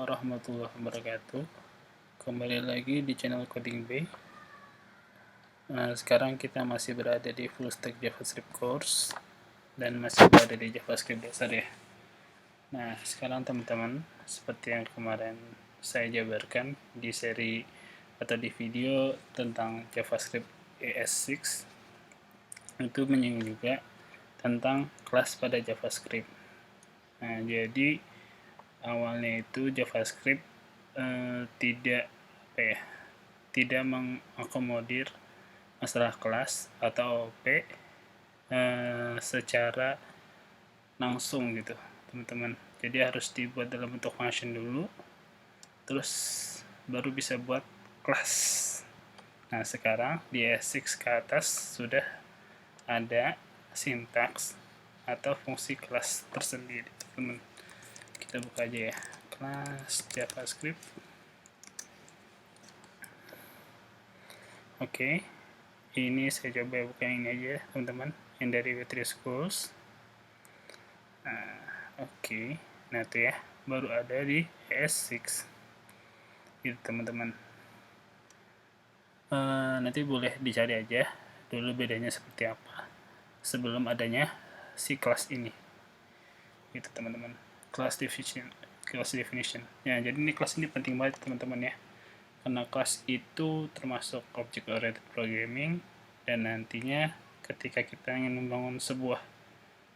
warahmatullahi wabarakatuh. Kembali lagi di channel Coding Bay. Sekarang kita masih berada di full stack JavaScript course dan masih berada di JavaScript dasar ya. Nah, sekarang teman-teman, seperti yang kemarin saya jabarkan di seri atau di video tentang JavaScript ES6, itu menyinggung juga tentang kelas pada JavaScript. Nah, jadi awalnya itu JavaScript tidak mengakomodir masalah kelas atau OP secara langsung gitu, teman-teman. Jadi harus dibuat dalam bentuk function dulu, terus baru bisa buat kelas. Nah, sekarang di ES6 ke atas sudah ada sintaks atau fungsi kelas tersendiri, teman-teman. Kita buka aja ya, kelas JavaScript. Oke, ini saya coba buka ini aja teman-teman, yang dari W3 Schools. Oke, nah itu ya, baru ada di ES6 gitu teman-teman. Nanti boleh dicari aja dulu bedanya seperti apa sebelum adanya si kelas ini gitu teman-teman. Class definition ya, jadi ini kelas ini penting banget teman-teman ya, karena kelas itu termasuk object oriented programming, dan nantinya ketika kita ingin membangun sebuah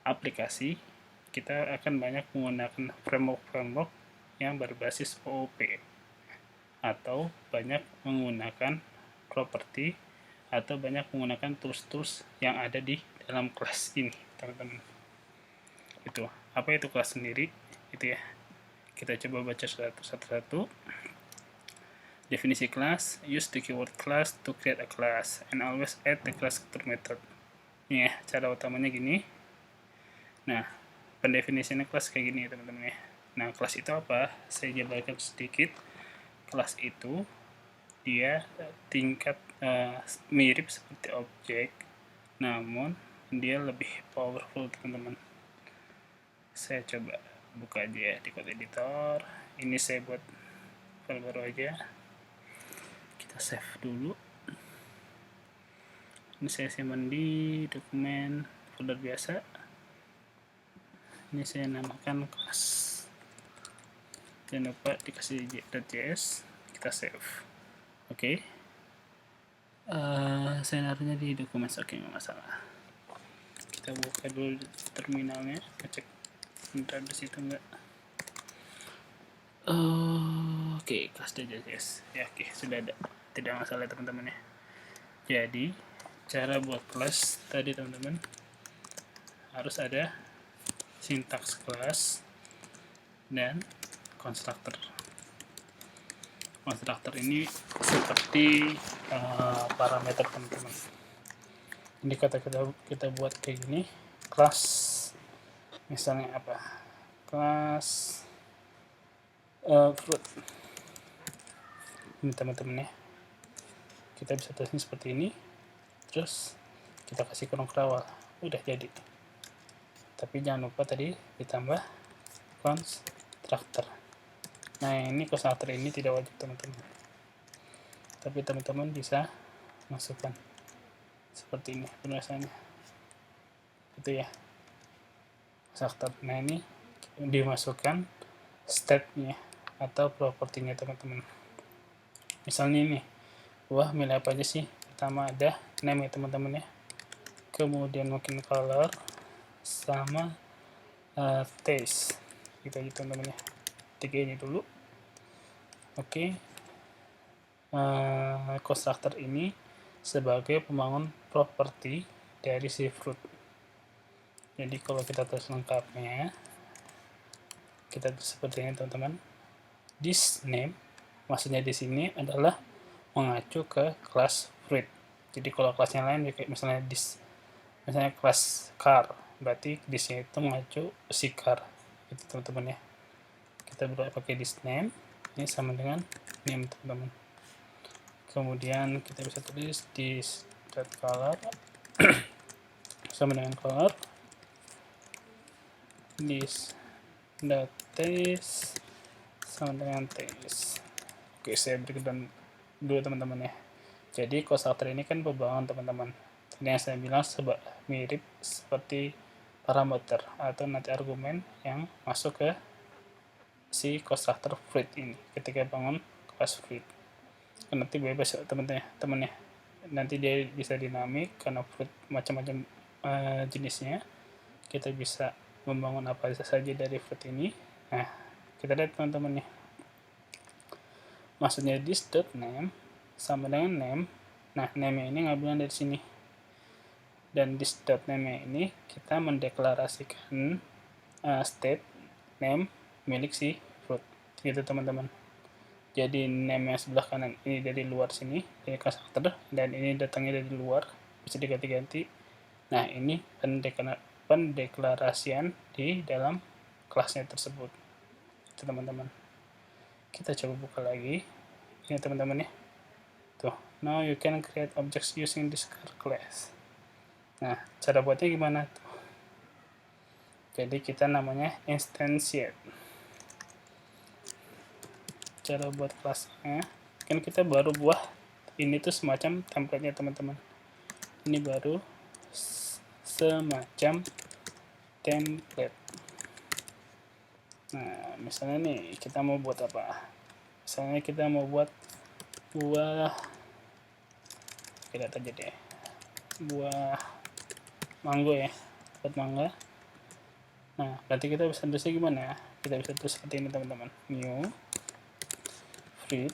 aplikasi, kita akan banyak menggunakan framework yang berbasis OOP atau banyak menggunakan property atau banyak menggunakan tools-tools yang ada di dalam kelas ini teman-teman. Itu apa itu kelas sendiri itu ya, kita coba baca satu-satu. Definisi kelas: use the keyword class to create a class and always add the class to method. Ini ya, cara utamanya gini. Nah, pendefinisiannya kelas kayak gini ya teman-teman ya. Nah, kelas itu apa? Saya jabarkan sedikit. Kelas itu dia tingkat mirip seperti objek, namun dia lebih powerful teman-teman. Saya coba buka aja ya di code editor. Ini saya buat file baru aja, kita save dulu. Ini saya simpan di dokumen folder biasa. Ini saya namakan kelas, jangan lupa dikasih .js, kita save. Oke. Saya naruhnya di dokumen, oke, nggak masalah. Kita buka dulu terminalnya, cek bentar di situ enggak. Oke, kelas.js ya, oke, sudah ada, tidak masalah teman-teman ya. Jadi cara buat kelas tadi teman-teman, harus ada sintaks kelas dan konstruktor. Konstruktor ini seperti parameter teman-teman. Ini kata kita buat kayak gini, kelas misalnya apa, kelas fruit ini teman-teman ya, kita bisa tulisnya seperti ini, terus kita kasih kurung kerawal, udah jadi. Tapi jangan lupa tadi ditambah konstruktor. Nah, ini konstruktor ini tidak wajib teman-teman, tapi teman-teman bisa masukkan seperti ini penulisannya itu ya, konstruktor. Nah, ini dimasukkan state-nya atau propertinya teman-teman. Misalnya ini, wah, milih apa aja sih? Pertama ada name ya teman-teman ya, kemudian mungkin color sama taste gitu aja teman-teman ya, 3 ini dulu. Oke. Konstruktor ini sebagai pembangun properti dari si fruit. Jadi kalau kita tulis lengkapnya, kita tulis seperti ini teman-teman. This name, maksudnya di sini adalah mengacu ke kelas fruit. Jadi kalau kelasnya lain kayak misalnya this, misalnya kelas car, berarti di sini itu mengacu si car itu teman-teman ya. Kita boleh pakai this name, ini sama dengan name teman-teman. Kemudian kita bisa tulis this dot color sama dengan color, this dot taste sama dengan tes. Oke, saya berikan dulu teman-teman ya. Jadi constructor ini kan pembuangan teman-teman. Ini yang saya bilang mirip seperti parameter atau nanti argumen yang masuk ke si constructor fruit ini ketika bangun kelas fruit. Nanti bebas ya teman-teman ya. Nanti dia bisa dinamik karena fruit macam-macam jenisnya. Kita bisa membangun apa saja dari fruit ini. Nah, kita lihat teman-teman ya. Maksudnya this.name sama dengan name. Nah, name ini ngambilnya dari sini. Dan this.name ini kita mendeklarasikan state name milik si fruit. Gitu teman-teman. Jadi name yang sebelah kanan ini dari luar sini, dari constructor, dan ini datangnya dari luar, bisa diganti-ganti. Nah, ini pendeklarasian di dalam kelasnya tersebut. Itu teman-teman. Kita coba buka lagi. Ini teman-teman ya. Tuh, now you can create objects using this class. Nah, cara buatnya gimana tuh? Jadi kita namanya instantiate. Cara buat kelasnya, kan kita baru buat ini tuh semacam template-nya teman-teman. Ini baru semacam template. Nah, misalnya nih kita mau buat apa? Misalnya kita mau buat buah, lihat aja deh, buah mango ya, buat mangga. Nah, berarti kita bisa tulisnya gimana ya? Kita bisa tulis seperti ini teman-teman, new fruit.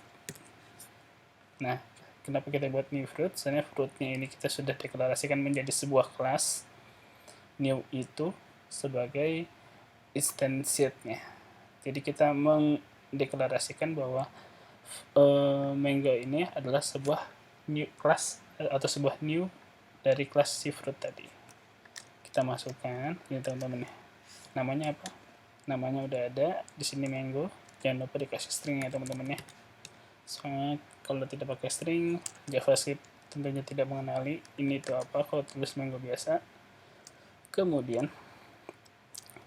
Nah, kenapa kita buat new fruit? Soalnya fruitnya ini kita sudah deklarasikan menjadi sebuah kelas. New itu sebagai instantiate-nya. Jadi kita mendeklarasikan bahwa mango ini adalah sebuah new class atau sebuah new dari kelas si fruit tadi. Kita masukkan ini teman-teman ya. Namanya apa? Namanya udah ada di sini mango. Jangan lupa dikasih string ya teman-teman ya. Soalnya kalau tidak pakai string, JavaScript tentunya tidak mengenali ini itu apa kalau tulis mango biasa. Kemudian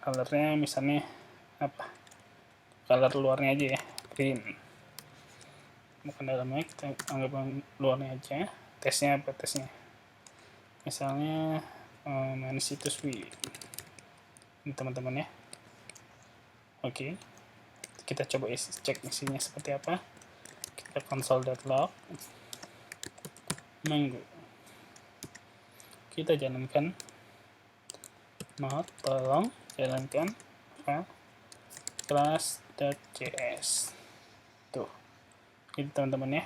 colornya misalnya apa, color luarnya aja ya, green, bukan dalamnya, kita anggap luarnya aja. Tesnya apa? Tesnya misalnya minus itu sweet ini teman-teman ya. Oke, kita coba cek isinya seperti apa. Kita console.log mango, kita jalankan tolong jalankan class.js. Tuh, itu teman-teman ya.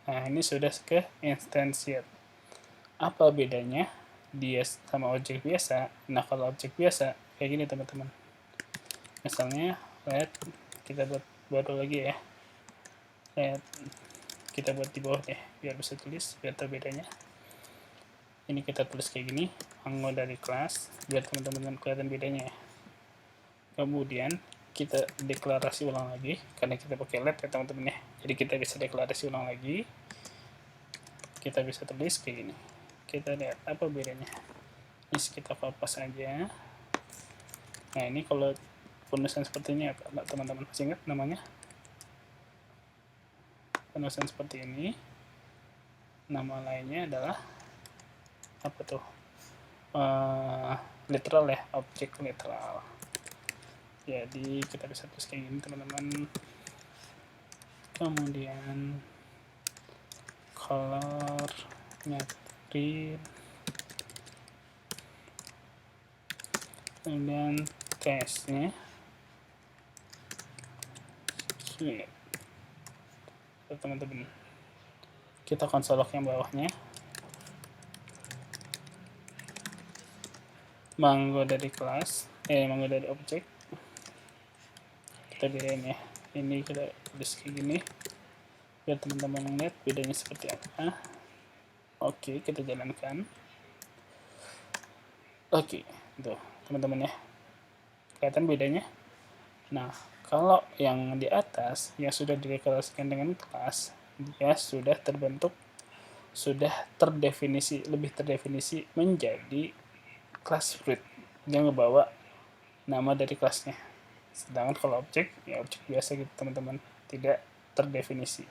Nah, ini sudah ke instantiate. Apa bedanya dia sama objek biasa? Nah, kalau objek biasa kayak gini teman-teman. Misalnya, kita buat baru lagi ya. Kita buat di bawah deh, biar bisa tulis, biar tahu bedanya. Ini kita tulis kayak gini, mango dari kelas, biar teman-teman kelihatan bedanya ya. Kemudian kita deklarasi ulang lagi, karena kita pakai let ya teman-teman ya. Jadi kita bisa deklarasi ulang lagi. Kita bisa tulis kayak gini. Kita lihat apa bedanya. Ini kita kopas aja. Nah, ini kalau penulisan seperti ini apa teman-teman? Masih ingat namanya? Penulisan seperti ini. Nama lainnya adalah apa tuh? Literal ya, objek literal. Jadi kita bisa tulis kayak gini teman-teman. Kemudian colornya green, kemudian tesnya sweet. Teman-teman, kita konsol log yang bawahnya, mango dari kelas, mango dari objek, kita bedain ya. Ini kita tulis kayak gini biar teman-teman lihat bedanya seperti apa. Oke, kita jalankan. Oke, tuh teman-teman ya, kelihatan bedanya. Nah, kalau yang di atas yang sudah dideklarasikan dengan kelas, dia sudah terbentuk, sudah lebih terdefinisi menjadi kelas fruit. Dia ngebawa nama dari kelasnya. Sedangkan kalau objek, ya objek biasa gitu teman-teman, tidak terdefinisi.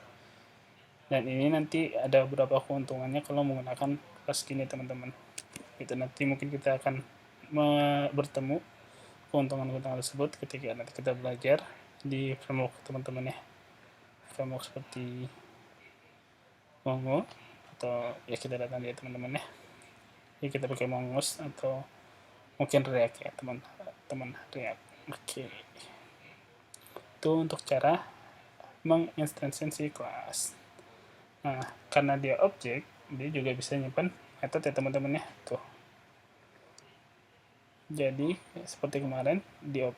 Dan ini nanti ada beberapa keuntungannya kalau menggunakan kelas gini teman-teman. Itu nanti mungkin kita akan bertemu keuntungan-keuntungan tersebut ketika nanti kita belajar di framework teman-teman ya. Framework seperti Mongo atau ya kita datang ya teman-teman ya. Jadi kita pakai Mongoose atau mungkin React ya teman-teman, React. Oke. Itu untuk cara menginstansiasi kelas. Nah, karena dia objek, dia juga bisa nyimpan metode ya teman-teman ya. Tuh. Jadi, seperti kemarin,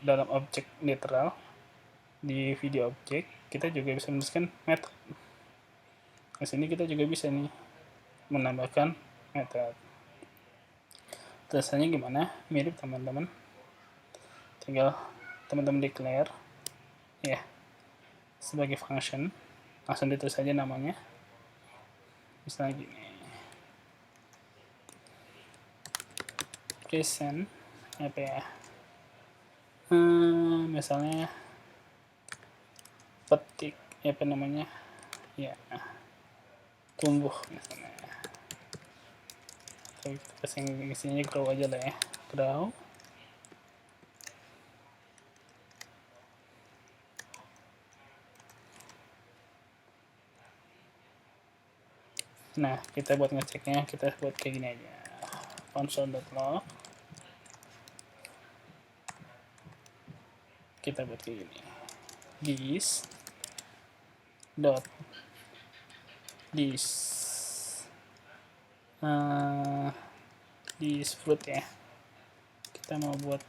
dalam objek literal, di video objek, kita juga bisa menuliskan metode. Di sini kita juga bisa nih, menambahkan metode. Tulisannya gimana? Mirip teman-teman. Tinggal teman-teman declare, ya, sebagai function. Langsung ditulis saja namanya. Misalnya gini, present apa ya, misalnya petik apa namanya ya, tumbuh misalnya, atau kita kasih isinya grow aja lah ya, grow. Nah, kita buat ngeceknya, kita buat kayak gini aja, console.log, kita buat kayak gini, this fruit ya, kita mau buat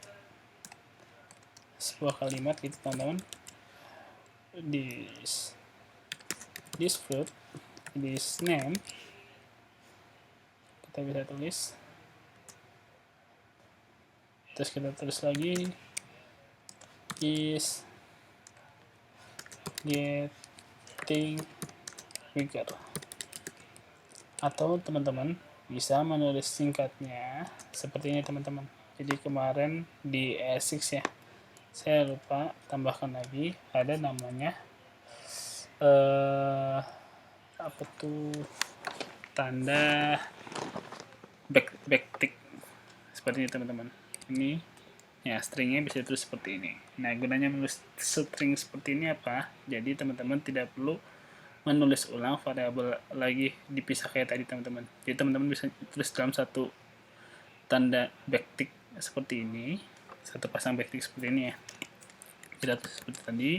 sebuah kalimat gitu teman-teman, this fruit, this name, kita bisa tulis, terus kita tulis lagi is getting bigger, atau teman-teman bisa menulis singkatnya seperti ini teman-teman. Jadi kemarin di ES6 ya, saya lupa tambahkan lagi, ada namanya apa tuh, tanda backtick seperti ini teman-teman. Ini ya, stringnya bisa ditulis seperti ini. Nah, gunanya menulis string seperti ini apa? Jadi teman-teman tidak perlu menulis ulang variabel lagi dipisah kayak tadi teman-teman. Jadi teman-teman bisa tulis dalam satu tanda backtick seperti ini, satu pasang backtick seperti ini ya. Kita tulis seperti tadi,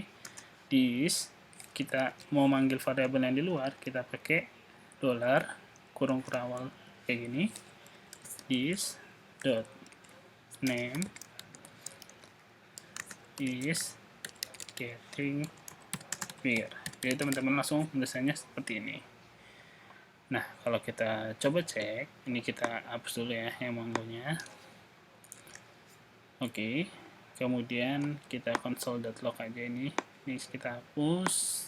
this, kita mau manggil variabel yang di luar, kita pakai $ kurung awal kayak gini, this dot name is getting bigger. Jadi teman-teman langsung tulisannya seperti ini. Nah, kalau kita coba cek, ini kita hapus dulu ya yang Mongo-nya. Oke, kemudian kita console.log aja ini kita hapus.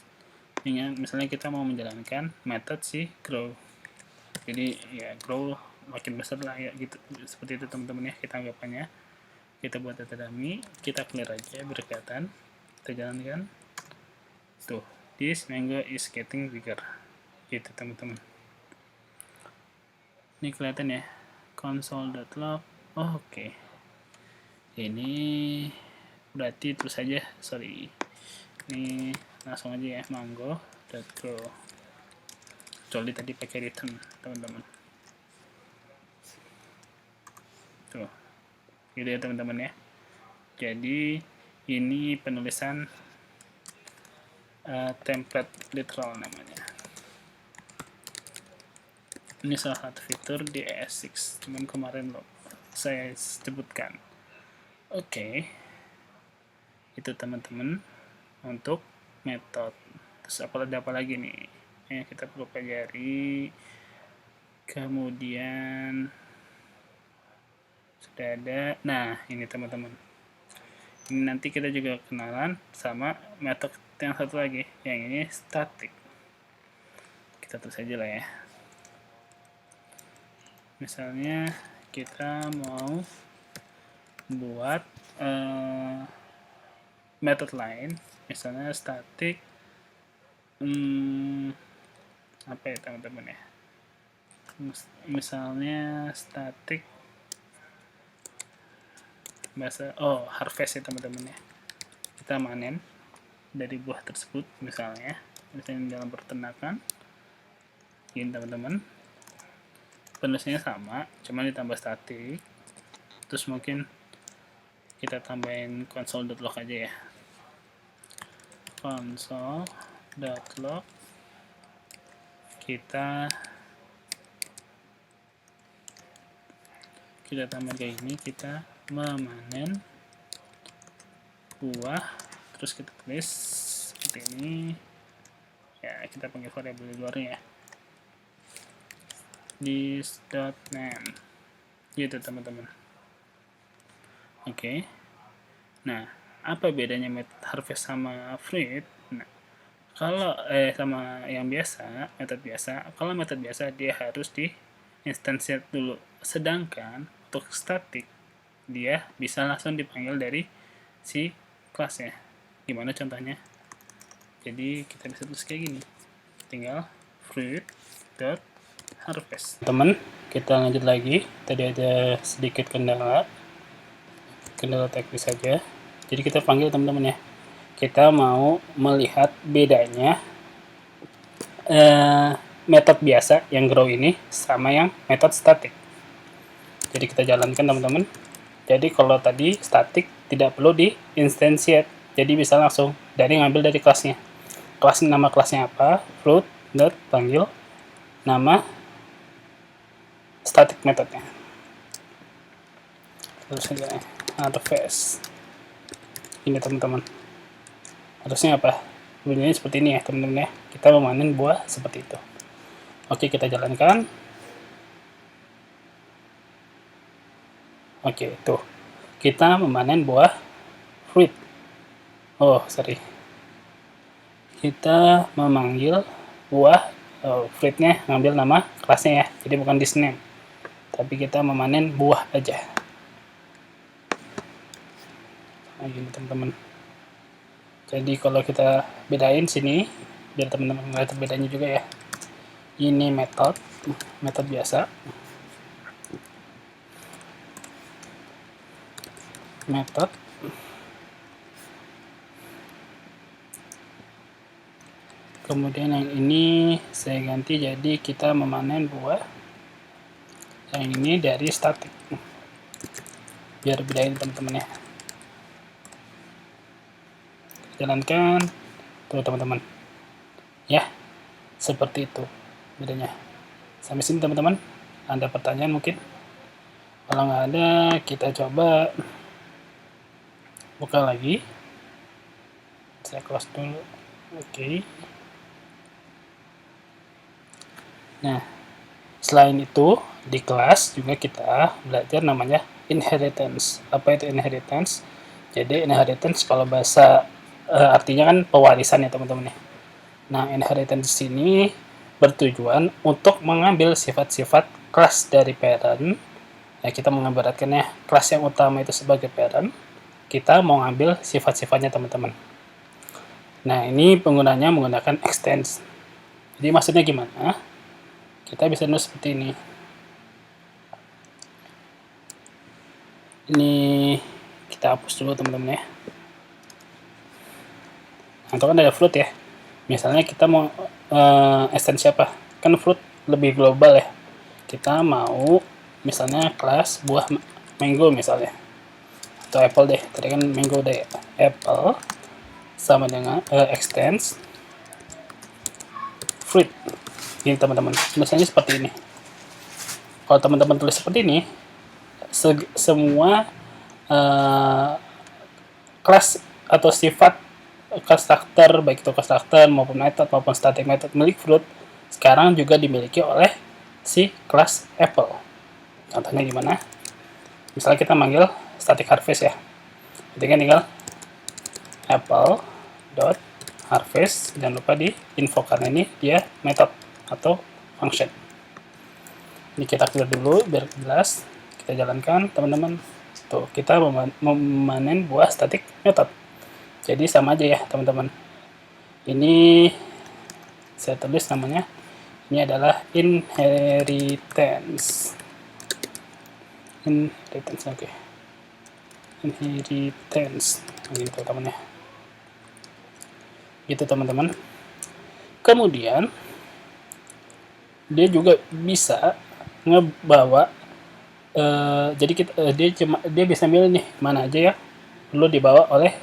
Dengan misalnya kita mau menjalankan method si grow. Jadi ya grow makin besar lah ya gitu, seperti itu teman-teman ya kita anggapannya. Kita buat data dummy, kita clear aja berkaitan, kita jalankan. Tuh, this mango is getting bigger. Gitu teman-teman. Ini kelihatan ya, console.log. Oh, oke. Ini berarti terus saja, sorry. Ini langsung aja ya, mango.grow. Kecuali tadi pakai return, teman-teman. Tuh. Gitu ya teman-teman ya. Jadi ini penulisan template literal namanya. Ini salah satu fitur di ES6, cuman kemarin loh saya sebutkan. Oke. Itu teman-teman untuk metode. Terus ada apa lagi nih yang kita perlu pelajari? Kemudian sudah ada, nah ini teman-teman, ini nanti kita juga kenalan sama metode yang satu lagi, yang ini static. Kita tulis aja lah ya, misalnya kita mau buat method lain, misalnya static apa ya teman-teman ya, misalnya static bahasa harvest ya teman-teman ya, kita manen dari buah tersebut misalnya dalam peternakan ini teman-teman, penulisnya sama cuma ditambah static, terus mungkin kita tambahin console.log aja ya, console.log kita tambah kayak gini, kita memanen buah, terus kita tulis seperti ini ya, kita panggil variabel di luarnya ya, this.name gitu teman-teman. Oke. Nah, apa bedanya method harvest sama fruit? Nah, kalau sama yang biasa, metode biasa, kalau metode biasa dia harus di instansiate dulu, sedangkan untuk static dia bisa langsung dipanggil dari si kelasnya. Gimana contohnya? Jadi kita bisa tulis kayak gini, tinggal fruit.harvest. Teman, kita lanjut lagi. Tadi ada sedikit kendala teknis saja. Jadi kita panggil teman-teman ya. Kita mau melihat bedanya metode biasa yang grow ini sama yang metode static. Jadi kita jalankan teman-teman. Jadi kalau tadi static tidak perlu di instantiate, jadi bisa langsung dari ngambil dari kelasnya. Nama kelasnya apa? Fruit. Panggil nama static metodenya. Terus saja harvest. Ini teman-teman. Harusnya apa? Bunyinya seperti ini ya teman-teman ya. Kita memanen buah seperti itu. Oke, kita jalankan. Oke, tuh. Kita memanen buah fruit. Kita memanggil buah fruitnya, ngambil nama kelasnya ya. Jadi bukan this name. Tapi kita memanen buah aja. Nah, gini teman-teman. Jadi kalau kita bedain sini, biar teman-teman melihat bedanya juga ya. Ini metode biasa. Metode kemudian yang ini saya ganti jadi kita memanen buah, yang ini dari static, biar bedain teman-teman ya. Jalankan tuh teman-teman ya, seperti itu bedanya. Sampai sini teman-teman, ada pertanyaan mungkin? Kalau nggak ada, kita coba buka lagi. Saya close dulu. Oke. Nah, selain itu di kelas juga kita belajar namanya inheritance. Apa itu inheritance? Jadi inheritance kalau bahasa artinya kan pewarisan ya teman-teman ya. Nah, inheritance ini bertujuan untuk mengambil sifat-sifat kelas dari parent. Ya, kita menggambarkannya kelas yang utama itu sebagai parent. Kita mau ngambil sifat-sifatnya teman-teman. Nah, ini penggunanya menggunakan extends. Jadi maksudnya gimana? Kita bisa nulis seperti ini. Ini kita hapus dulu teman-teman ya. Nah, itu kan ada fruit ya. Misalnya kita mau extend siapa? Kan fruit lebih global ya. Kita mau misalnya kelas buah mango misalnya. Atau apple deh, tadi kan mango deh. Apple sama dengan extends fruit. Ini teman-teman, misalnya seperti ini. Kalau teman-teman tulis seperti ini, semua kelas atau sifat constructor, baik itu constructor maupun method maupun static method milik fruit, sekarang juga dimiliki oleh si kelas apple. Contohnya gimana? Misalnya kita manggil static harvest ya. Jadi kan tinggal apple dot harvest, jangan lupa di info karena ini dia method atau function. Ini kita clear dulu biar jelas. Kita jalankan teman-teman. Tuh, kita memanen buah static method. Jadi sama aja ya teman-teman. Ini saya tulis namanya, ini adalah inheritance. Oke. Inheritance gitu teman ya. Gitu teman-teman. Kemudian dia juga bisa ngebawa jadi dia bisa milih nih mana aja ya perlu dibawa oleh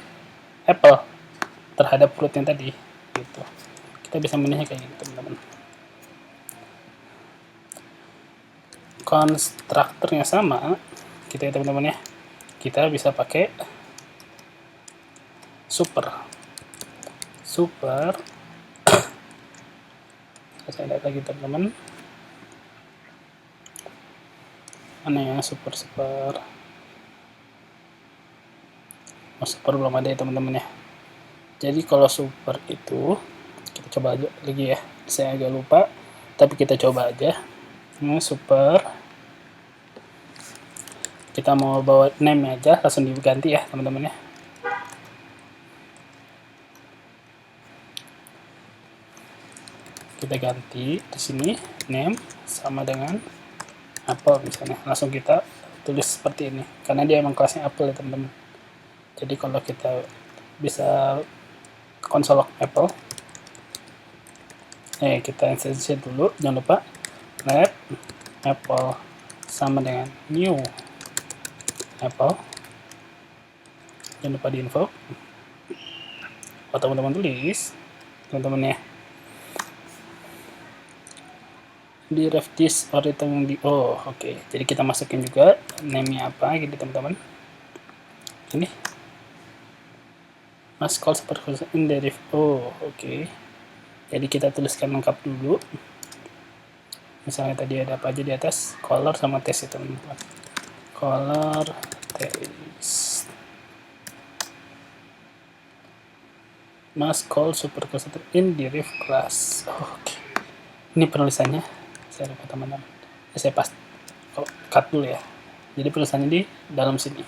Apple terhadap fruit yang tadi gitu. Kita bisa milihnya kayak gitu teman-teman. Konstruktornya sama kita ya teman-teman ya. Kita bisa pakai super saya lihat lagi teman-teman, mana ya super belum ada ya teman-teman ya. Jadi kalau super itu kita coba aja lagi ya, saya agak lupa tapi kita coba aja. Super kita mau bawa name aja langsung diganti ya teman-teman ya. Kita ganti di sini name sama dengan Apple misalnya, langsung kita tulis seperti ini karena dia emang kelasnya Apple ya teman-teman. Jadi kalau kita bisa konsol Apple, kita instansiasi dulu, jangan lupa let Apple sama dengan new Apple, jangan lupa di info. Kalau teman-teman tulis teman-teman ya, di ref this or return di oke. Jadi kita masukin juga name-nya apa gitu teman-teman. Ini must call seperti in the ref. Oke. Jadi kita tuliskan lengkap dulu. Misalnya tadi ada apa aja di atas, color sama test itu teman-teman. Color test. Must call super constructor in the ref class. Oke. Ini penulisannya saya lupa teman-teman. Saya pas cut dulu ya. Jadi penulisannya di dalam sini.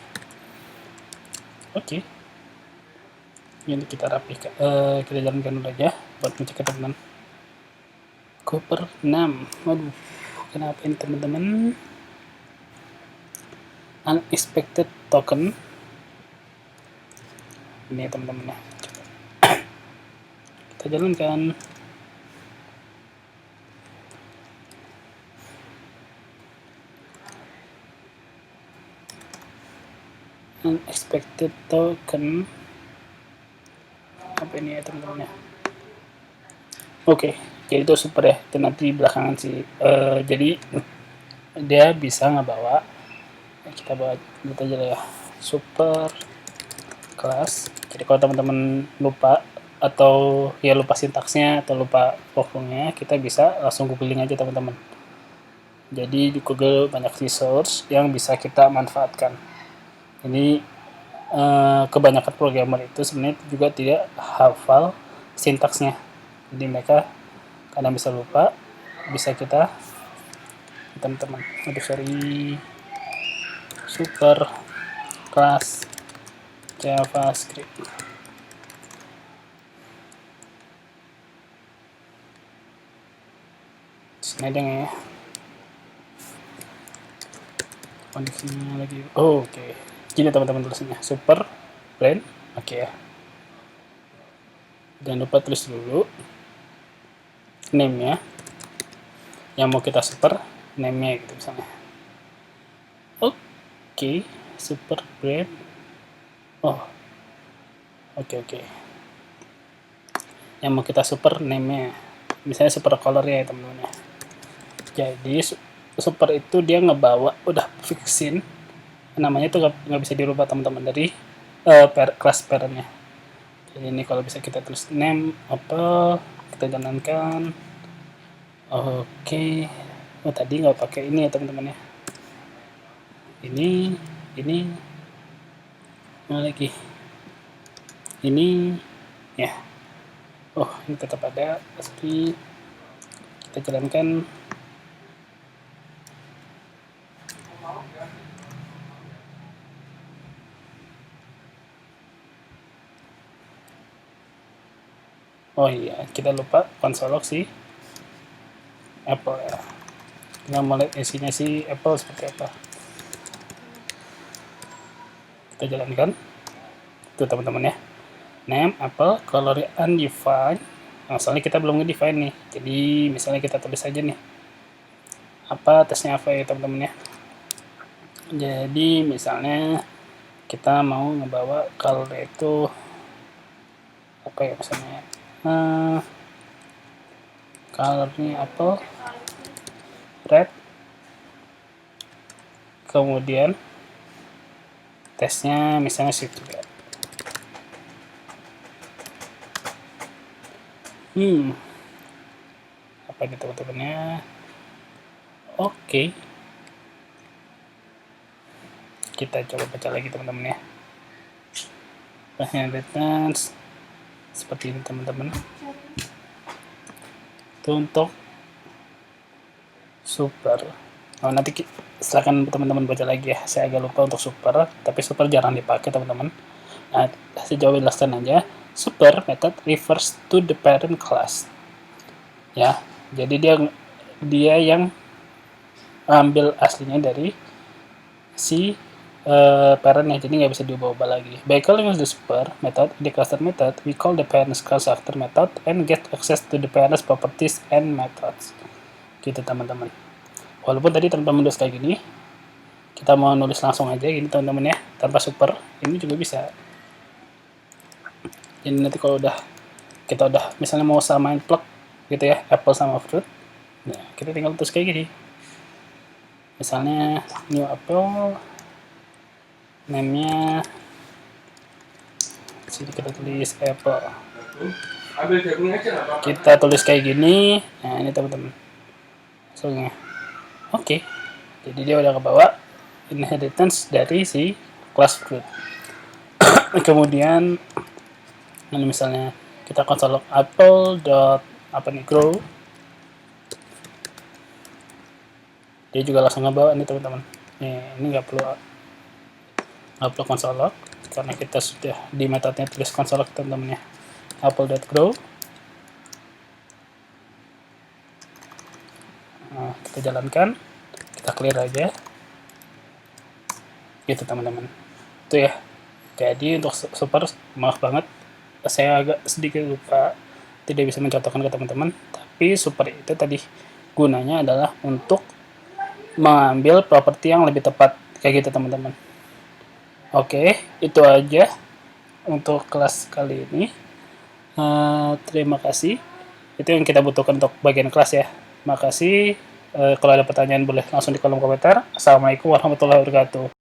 Oke. Ini kita rapihkan, kita jalankan dulu aja buat ngecek teman-teman. Cooper 6. Waduh, kenapa ini teman-teman? Unexpected token. Ini teman-teman ya. Kita jalankan. Unexpected token apa ini ya teman-teman ya. Oke, jadi itu super ya, itu nanti belakangan sih. Jadi dia bisa ngebawa, kita bawa gitu aja ya, super kelas. Jadi kalau teman-teman lupa atau ya lupa sintaksnya atau lupa workflow-nya, kita bisa langsung googling aja teman-teman. Jadi di Google banyak resource yang bisa kita manfaatkan. Ini kebanyakan programmer itu sebenarnya juga tidak hafal sintaksnya. Jadi mereka kadang bisa lupa, bisa kita teman-teman. Sorry, super kelas JavaScript. Sini ada nggak ya? Kondisinya lagi. Oke. Jadi teman-teman tulisnya super brand. Oke ya. Jangan lupa tulis dulu name-nya. Yang mau kita super name-nya gitu misalnya. Oke, super brand. Oke. Yang mau kita super name-nya. Misalnya super color ya teman-teman ya. Jadi super itu dia ngebawa udah fixin namanya itu nggak bisa dirubah teman-teman dari kelas parentnya. Jadi ini kalau bisa kita tulis name apa, kita jalankan. Oke. Tadi nggak pakai ini ya teman-teman ya. Ini mana lagi? Ini ya. Ini tetap ada pasti kita jalankan. Oh iya, kita lupa konsol log si Apple ya. Kita mau lihat isinya si Apple seperti apa. Kita jalankan. Tuh teman-teman ya. Name Apple, color undefined. Nah, soalnya kita belum nge-define nih. Jadi misalnya kita tulis aja nih. Apa tesnya apa ya teman-teman ya. Jadi misalnya kita mau ngebawa color itu apa ya misalnya. Colornya Apple red. Kemudian tesnya misalnya situ ya. Apa ini teman-temannya? Oke. Kita coba baca lagi teman-teman ya. Inheritance seperti ini teman-teman. Itu untuk super. Oh, nanti silakan teman-teman baca lagi ya. Saya agak lupa untuk super, tapi super jarang dipakai teman-teman. Nah, sejauh jelaskan aja. Super method refers to the parent class. Ya, jadi dia yang ambil aslinya dari si parentnya, jadi nggak bisa diubah-ubah lagi. By calling the super method in the cluster method, we call the parents constructor method and get access to the parents properties and methods. Gitu teman-teman. Walaupun tadi tanpa menulis kayak gini, kita mau nulis langsung aja gini teman-teman ya, tanpa super, ini juga bisa. Jadi nanti kalau kita udah misalnya mau samain plug gitu ya, apple sama fruit, nah kita tinggal tulis kayak gini. Misalnya new apple, name-nya sini kita tulis apple. Kita tulis kayak gini. Nah ini teman-teman hasilnya. Oke. Jadi dia udah kebawa inheritance dari si class fruit. Kemudian ini misalnya kita console log apple dot apa nih grow, dia juga langsung ngebawa nih teman-teman. Ini nggak perlu console log karena kita sudah di metodenya tulis console log teman-teman ya. Apple.grow. Nah, kita jalankan, kita clear aja gitu teman-teman. Itu ya. Jadi untuk super, maaf banget saya agak sedikit lupa, tidak bisa mencontohkan ke teman-teman, tapi super itu tadi gunanya adalah untuk mengambil properti yang lebih tepat kayak gitu teman-teman. Oke, itu aja untuk kelas kali ini. Terima kasih. Itu yang kita butuhkan untuk bagian kelas ya. Makasih. Kalau ada pertanyaan boleh langsung di kolom komentar. Assalamualaikum warahmatullahi wabarakatuh.